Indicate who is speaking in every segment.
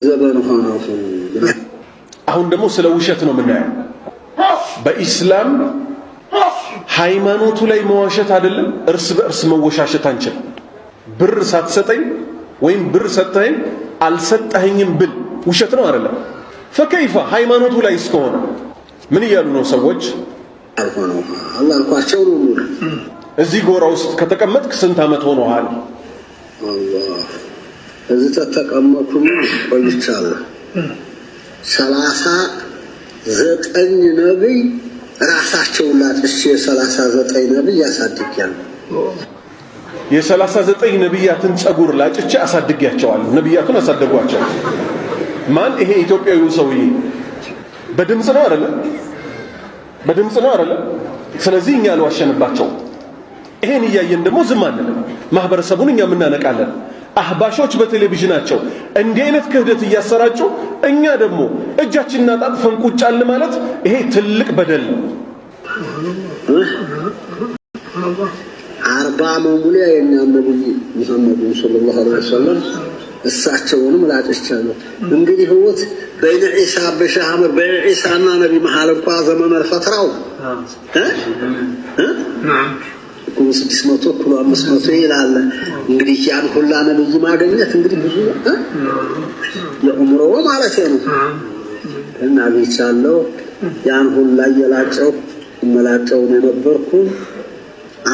Speaker 1: ዘበን ሆነው
Speaker 2: አሁን ደግሞ ስለ ውሸት ነው የምናየው። በኢስላም ሃይማኖቱ ላይ መዋሸት አይደለም፣ እርስ በእርስ መወሻሸት አንችልም። ብር ሳትሰጠኝ ወይም ብር ሰጠኸኝ አልሰጠኸኝም ብል ውሸት ነው አይደለም? ፈከይፋ ሃይማኖቱ ላይ እስከሆነ ምን እያሉ ነው ሰዎች?
Speaker 1: አልሆነው አላህ አልኳቸው ነው።
Speaker 2: እዚህ ጎራ ውስጥ ከተቀመጥክ ስንት ዓመት ሆነዋል?
Speaker 1: አላህ እዚህ ተቀመጥኩ ቆይቻለሁ። 39 ነብይ ራሳቸውን ላጥቼ 39 ነብይ ያሳድጋሉ።
Speaker 2: የ39 ነብያትን ጸጉር ላጭቼ አሳድጋቸዋለሁ። ነብያቱን አሳደጓቸው። ማን? ይሄ ኢትዮጵያዊው ሰውዬ በድምጽ ነው አይደለ? በድምጽ ነው አይደለ? ስለዚህ እኛ አልዋሸንባቸው። ይሄን እያየን ደግሞ ዝም አንልም። ማህበረሰቡን እኛ እናነቃለን። አህባሾች በቴሌቪዥናቸው እንዲህ አይነት ክህደት እያሰራጩ እኛ ደግሞ እጃችንና ጣጥፈን ቁጫል ማለት ይሄ ትልቅ በደል ነው።
Speaker 1: 40 መሙሊያ የኛ ነብይ መሐመድ ሰለላሁ ዐለይሂ ወሰለም እሳቸውንም ላጭቻለሁ። እንግዲህ ህይወት በይነ ኢሳ በሻህመር በይነ ኢሳና ነቢ መሃል እንኳን ዘመን ፈትራው 600 ኩሎ 500 ይላል። እንግዲህ ያን ሁላ ነብይ ማግኘት እንግዲህ ብዙ የኡምሮ ማለት ነው። እና ቢቻለው ያን ሁላ የላጨው መላጨው የነበርኩ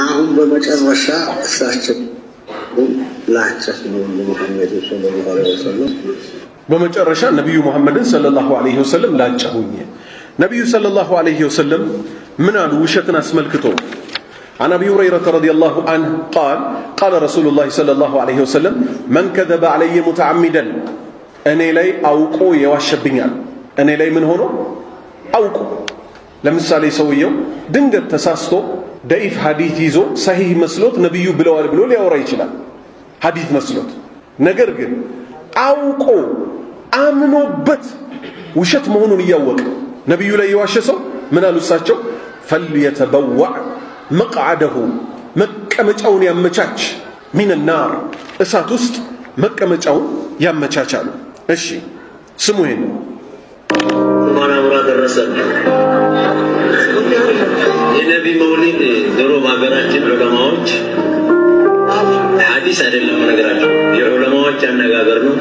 Speaker 1: አሁን በመጨረሻ እሳቸው ላጨት ነው ሙሐመድ ሰለላሁ ዐለይሂ ወሰለም።
Speaker 2: በመጨረሻ ነብዩ ሙሐመድን ሰለላሁ ዐለይሂ ወሰለም ላጨሁኝ። ነብዩ ሰለላሁ ዐለይሂ ወሰለም ምን አሉ? ውሸትን አስመልክቶ عن أبي هريرة رضي الله عنه قال قال رسول الله صلى الله عليه وسلم من كذب علي متعمدا أني لي أوقو يواشبنيال أني لي من هنا أوقو لمثالي سويو دنجت تساستو ضعيف حديث يزو صحيح مسلوت نبيو بلوال بلو ሊያወራ ይችላል። حديث مسلوت ነገር ግን አውቆ አምኖበት ውሸት መሆኑን እያወቀ ነብዩ ላይ የዋሸሰው ምን አሉ እሳቸው? فليتبوع መቅዓደሁ መቀመጫውን ያመቻች ሚንናር እሳት ውስጥ መቀመጫውን ያመቻቻሉ። እሺ ስሙ ይሄን ማናምራ ደረሰ የነቢ መውሊድ ድሮ በሀገራችን ዑለማዎች ሐዲስ አይደለም ነገራቸው የዑለማዎች አነጋገር ነው።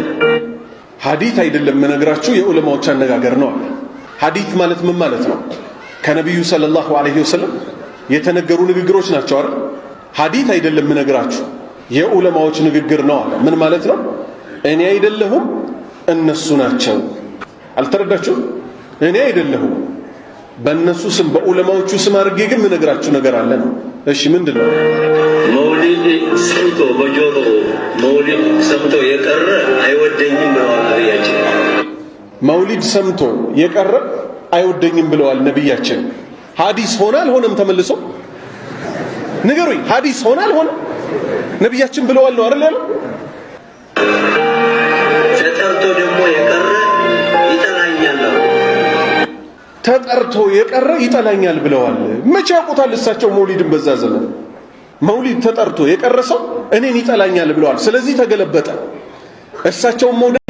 Speaker 2: ሐዲስ አይደለም ነገራቸው የዑለማዎች አነጋገር ነው። ሐዲስ ማለት ምን ማለት ነው? ከነብዩ ሰለላሁ ዐለይሂ ወሰለም የተነገሩ ንግግሮች ናቸው አይደል? ሐዲስ አይደለም ነገራችሁ የዑለማዎች ንግግር ነው አለ። ምን ማለት ነው? እኔ አይደለሁም እነሱ ናቸው። አልተረዳችሁም? እኔ አይደለሁም በእነሱ ስም በዑለማዎቹ ስም አድርጌ ግን ነገራችሁ ነገር አለ ነው። እሺ ምንድነው? መውሊድ ሰምቶ በጆሮ መውሊድ ሰምቶ የቀረ አይወደኝም ብለዋል ነብያችን። መውሊድ ሰምቶ የቀረ አይወደኝም ብለዋል ነብያችን። ሐዲስ ሆነ አልሆነም? ተመልሶ ንገሩኝ። ሐዲስ ሆነ አልሆነም? ነብያችን ብለዋል ነው አይደል ያለው? ተጠርቶ ደግሞ የቀረ ይጠላኛል። ተጠርቶ የቀረ ይጠላኛል ብለዋል። መቼ ያውቁታል እሳቸው መውሊድን? በዛ ዘመን መውሊድ ተጠርቶ የቀረ ሰው እኔን ይጠላኛል ብለዋል። ስለዚህ ተገለበጠ። እሳቸው መውሊድ